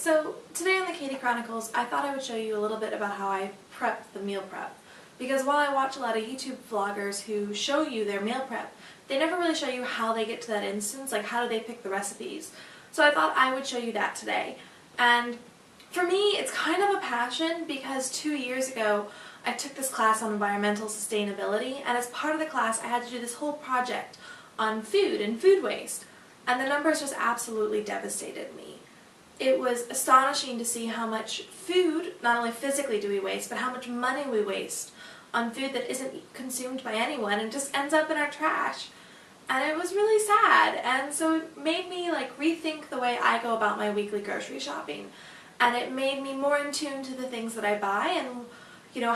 So today on the KATY Chronicles, I thought I would show you a little bit about how I prep the meal prep. Because while I watch a lot of YouTube vloggers who show you their meal prep, they never really show you how they get to that instance, like how do they pick the recipes. So I thought I would show you that today. And for me, it's kind of a passion because 2 years ago, I took this class on environmental sustainability, and as part of the class, I had to do this whole project on food and food waste. And the numbers just absolutely devastated me. It was astonishing to see how much food, not only physically do we waste, but how much money we waste on food that isn't consumed by anyone and just ends up in our trash. And it was really sad, and so it made me rethink the way I go about my weekly grocery shopping. And it made me more in tune to the things that I buy and,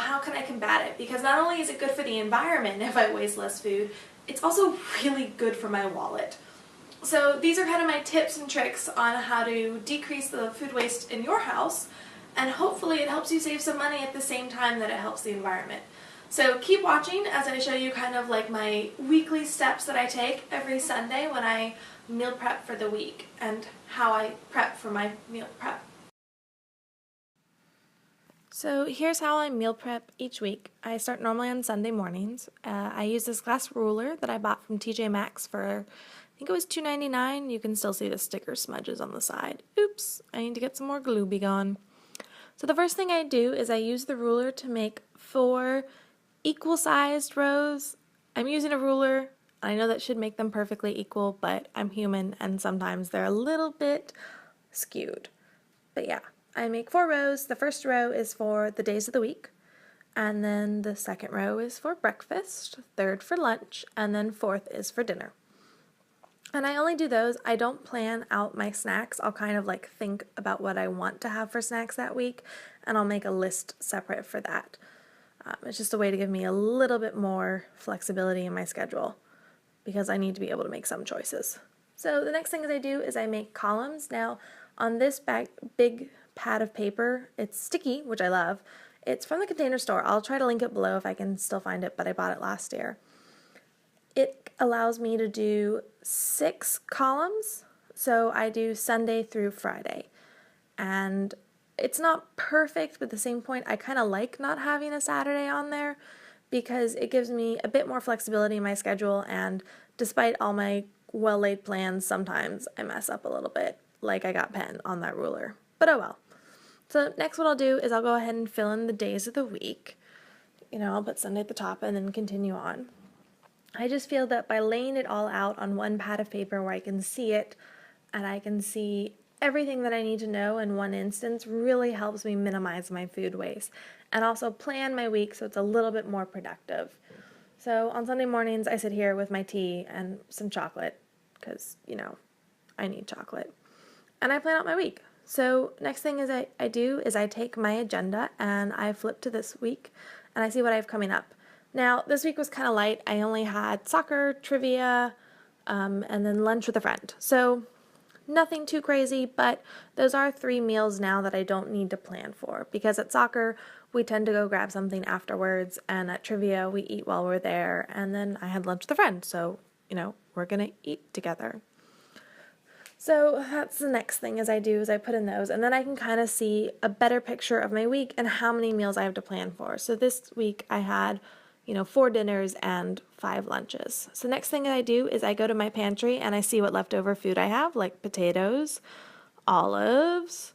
how can I combat it? Because not only is it good for the environment if I waste less food, it's also really good for my wallet. So these are kind of my tips and tricks on how to decrease the food waste in your house, and hopefully it helps you save some money at the same time that it helps the environment. So keep watching as I show you kind of like my weekly steps that I take every Sunday when I meal prep for the week and how I prep for my meal prep. So here's how I meal prep each week. I start normally on Sunday mornings. I use this glass ruler that I bought from TJ Maxx for, I think it was $2.99. You can still see the sticker smudges on the side. Oops, I need to get some more glue be gone. So the first thing I do is I use the ruler to make 4 equal-sized rows. I'm using a ruler. I know that should make them perfectly equal, but I'm human and sometimes they're a little bit skewed. But yeah, I make 4 rows. The first row is for the days of the week, and then the second row is for breakfast, third for lunch, and then fourth is for dinner. And I only do those. I don't plan out my snacks. I'll kind of think about what I want to have for snacks that week, and I'll make a list separate for that. It's just a way to give me a little bit more flexibility in my schedule because I need to be able to make some choices. So the next thing I do is I make columns. Now on this big pad of paper, it's sticky, which I love. It's from the Container Store. I'll try to link it below if I can still find it, but I bought it last year. It allows me to do 6 columns, so I do Sunday through Friday. And it's not perfect, but at the same point, I kind of like not having a Saturday on there because it gives me a bit more flexibility in my schedule, and despite all my well-laid plans, sometimes I mess up a little bit, like I got pen on that ruler. But oh well. So next what I'll do is I'll go ahead and fill in the days of the week. I'll put Sunday at the top and then continue on. I just feel that by laying it all out on one pad of paper where I can see it and I can see everything that I need to know in one instance really helps me minimize my food waste and also plan my week so it's a little bit more productive. So on Sunday mornings I sit here with my tea and some chocolate because, I need chocolate. And I plan out my week. So next thing is I do is I take my agenda and I flip to this week and I see what I have coming up. Now, this week was kind of light. I only had soccer, trivia, and then lunch with a friend. So nothing too crazy, but those are 3 meals now that I don't need to plan for. Because at soccer, we tend to go grab something afterwards, and at trivia, we eat while we're there. And then I had lunch with a friend, so, we're going to eat together. So that's the next thing I do is I put in those, and then I can kind of see a better picture of my week and how many meals I have to plan for. So this week I had 4 dinners and 5 lunches. So next thing I do is I go to my pantry and I see what leftover food I have, like potatoes, olives,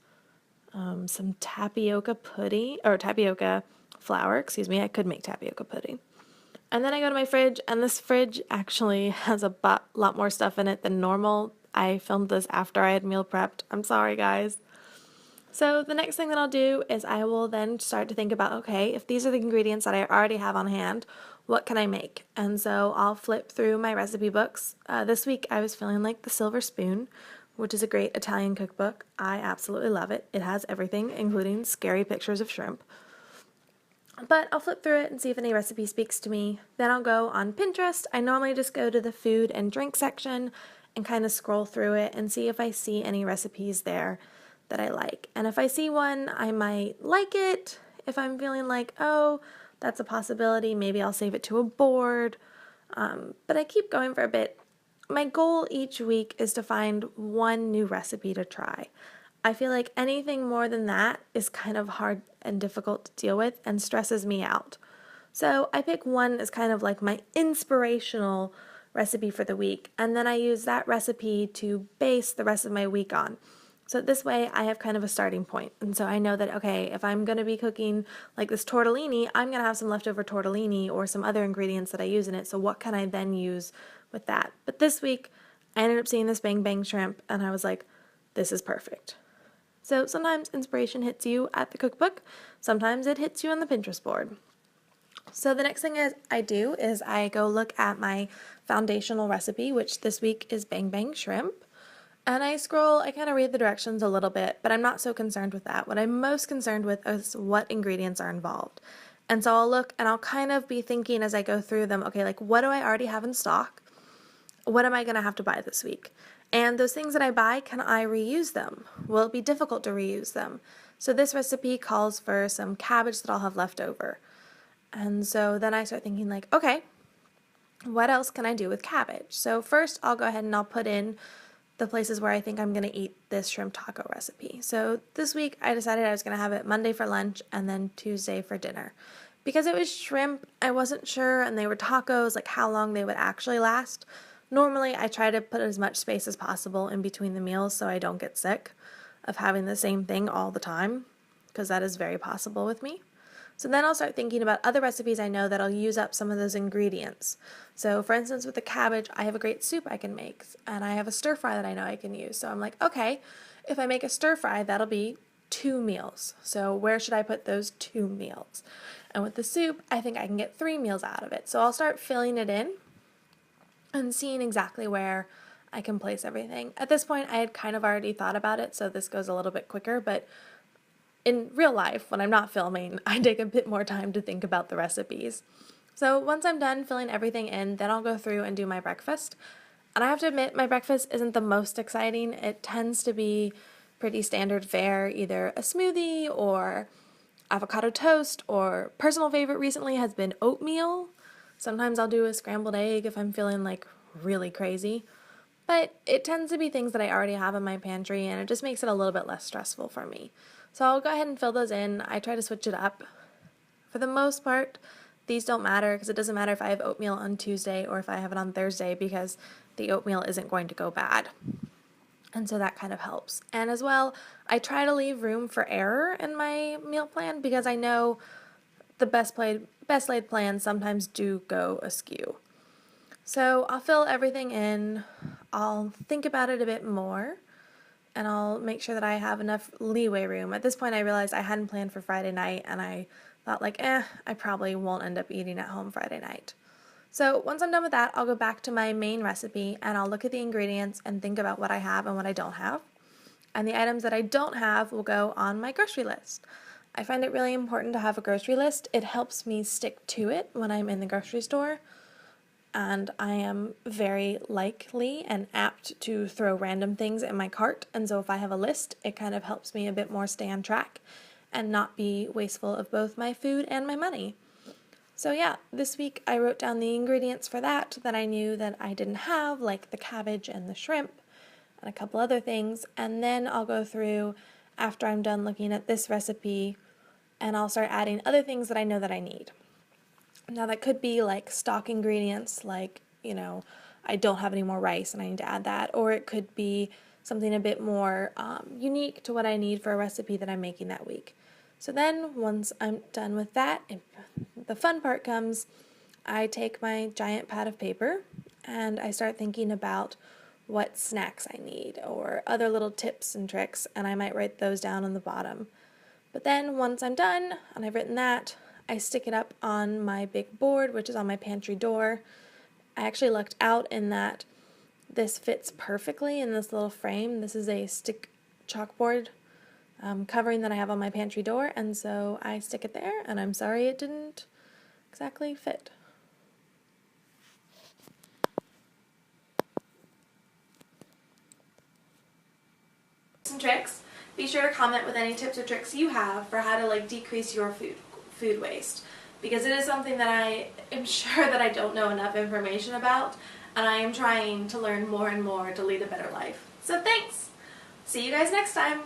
some tapioca pudding, or tapioca flour, I could make tapioca pudding. And then I go to my fridge, and this fridge actually has a lot more stuff in it than normal. I filmed this after I had meal prepped. I'm sorry, guys. So the next thing that I'll do is I will then start to think about, okay, if these are the ingredients that I already have on hand, what can I make? And so I'll flip through my recipe books. This week I was feeling like The Silver Spoon, which is a great Italian cookbook. I absolutely love it. It has everything, including scary pictures of shrimp. But I'll flip through it and see if any recipe speaks to me. Then I'll go on Pinterest. I normally just go to the food and drink section and kind of scroll through it and see if I see any recipes there that I like. And if I see one, I might like it. If I'm feeling like, oh, that's a possibility, maybe I'll save it to a board. But I keep going for a bit. My goal each week is to find one new recipe to try. I feel like anything more than that is kind of hard and difficult to deal with and stresses me out. So I pick one as kind of like my inspirational recipe for the week, and then I use that recipe to base the rest of my week on. So this way I have kind of a starting point. And so I know that, okay, if I'm going to be cooking like this tortellini, I'm going to have some leftover tortellini or some other ingredients that I use in it. So what can I then use with that? But this week I ended up seeing this bang bang shrimp and I was like, this is perfect. So sometimes inspiration hits you at the cookbook. Sometimes it hits you on the Pinterest board. So the next thing I do is I go look at my foundational recipe, which this week is bang bang shrimp. And I kind of read the directions a little bit, but I'm not so concerned with that. What I'm most concerned with is what ingredients are involved. And so I'll look and I'll kind of be thinking as I go through them, okay, like what do I already have in stock? What am I going to have to buy this week? And those things that I buy, can I reuse them? Will it be difficult to reuse them? So this recipe calls for some cabbage that I'll have left over. And so then I start thinking like, okay, what else can I do with cabbage? So first I'll go ahead and I'll put in the places where I think I'm going to eat this shrimp taco recipe. So this week I decided I was going to have it Monday for lunch and then Tuesday for dinner. Because it was shrimp, I wasn't sure, and they were tacos, like how long they would actually last. Normally I try to put as much space as possible in between the meals so I don't get sick of having the same thing all the time, because that is very possible with me. So then I'll start thinking about other recipes I know that'll use up some of those ingredients. So for instance, with the cabbage, I have a great soup I can make, and I have a stir fry that I know I can use. So I'm like, okay, if I make a stir fry, that'll be 2 meals. So where should I put those 2 meals? And with the soup, I think I can get 3 meals out of it. So I'll start filling it in and seeing exactly where I can place everything. At this point, I had kind of already thought about it, so this goes a little bit quicker, but in real life, when I'm not filming, I take a bit more time to think about the recipes. So once I'm done filling everything in, then I'll go through and do my breakfast. And I have to admit, my breakfast isn't the most exciting. It tends to be pretty standard fare, either a smoothie or avocado toast, or personal favorite recently has been oatmeal. Sometimes I'll do a scrambled egg if I'm feeling like really crazy. But it tends to be things that I already have in my pantry, and it just makes it a little bit less stressful for me. So I'll go ahead and fill those in. I try to switch it up. For the most part, these don't matter because it doesn't matter if I have oatmeal on Tuesday or if I have it on Thursday, because the oatmeal isn't going to go bad. And so that kind of helps. And as well, I try to leave room for error in my meal plan because I know the best laid plans sometimes do go askew. So I'll fill everything in. I'll think about it a bit more, and I'll make sure that I have enough leeway room. At this point, I realized I hadn't planned for Friday night, and I thought like, I probably won't end up eating at home Friday night. So once I'm done with that, I'll go back to my main recipe, and I'll look at the ingredients and think about what I have and what I don't have. And the items that I don't have will go on my grocery list. I find it really important to have a grocery list. It helps me stick to it when I'm in the grocery store. And I am very likely and apt to throw random things in my cart, and so if I have a list, it kind of helps me a bit more stay on track and not be wasteful of both my food and my money. So yeah, this week I wrote down the ingredients for that I knew that I didn't have, like the cabbage and the shrimp and a couple other things, and then I'll go through after I'm done looking at this recipe and I'll start adding other things that I know that I need. Now that could be like stock ingredients, like, I don't have any more rice and I need to add that, or it could be something a bit more unique to what I need for a recipe that I'm making that week. So then once I'm done with that, the fun part comes. I take my giant pad of paper and I start thinking about what snacks I need or other little tips and tricks, and I might write those down on the bottom. But then once I'm done and I've written that, I stick it up on my big board, which is on my pantry door. I actually lucked out in that this fits perfectly in this little frame. This is a stick chalkboard covering that I have on my pantry door, and so I stick it there, and I'm sorry it didn't exactly fit. Some tricks. Be sure to comment with any tips or tricks you have for how to decrease your food waste, because it is something that I am sure that I don't know enough information about, and I am trying to learn more and more to lead a better life. So thanks! See you guys next time!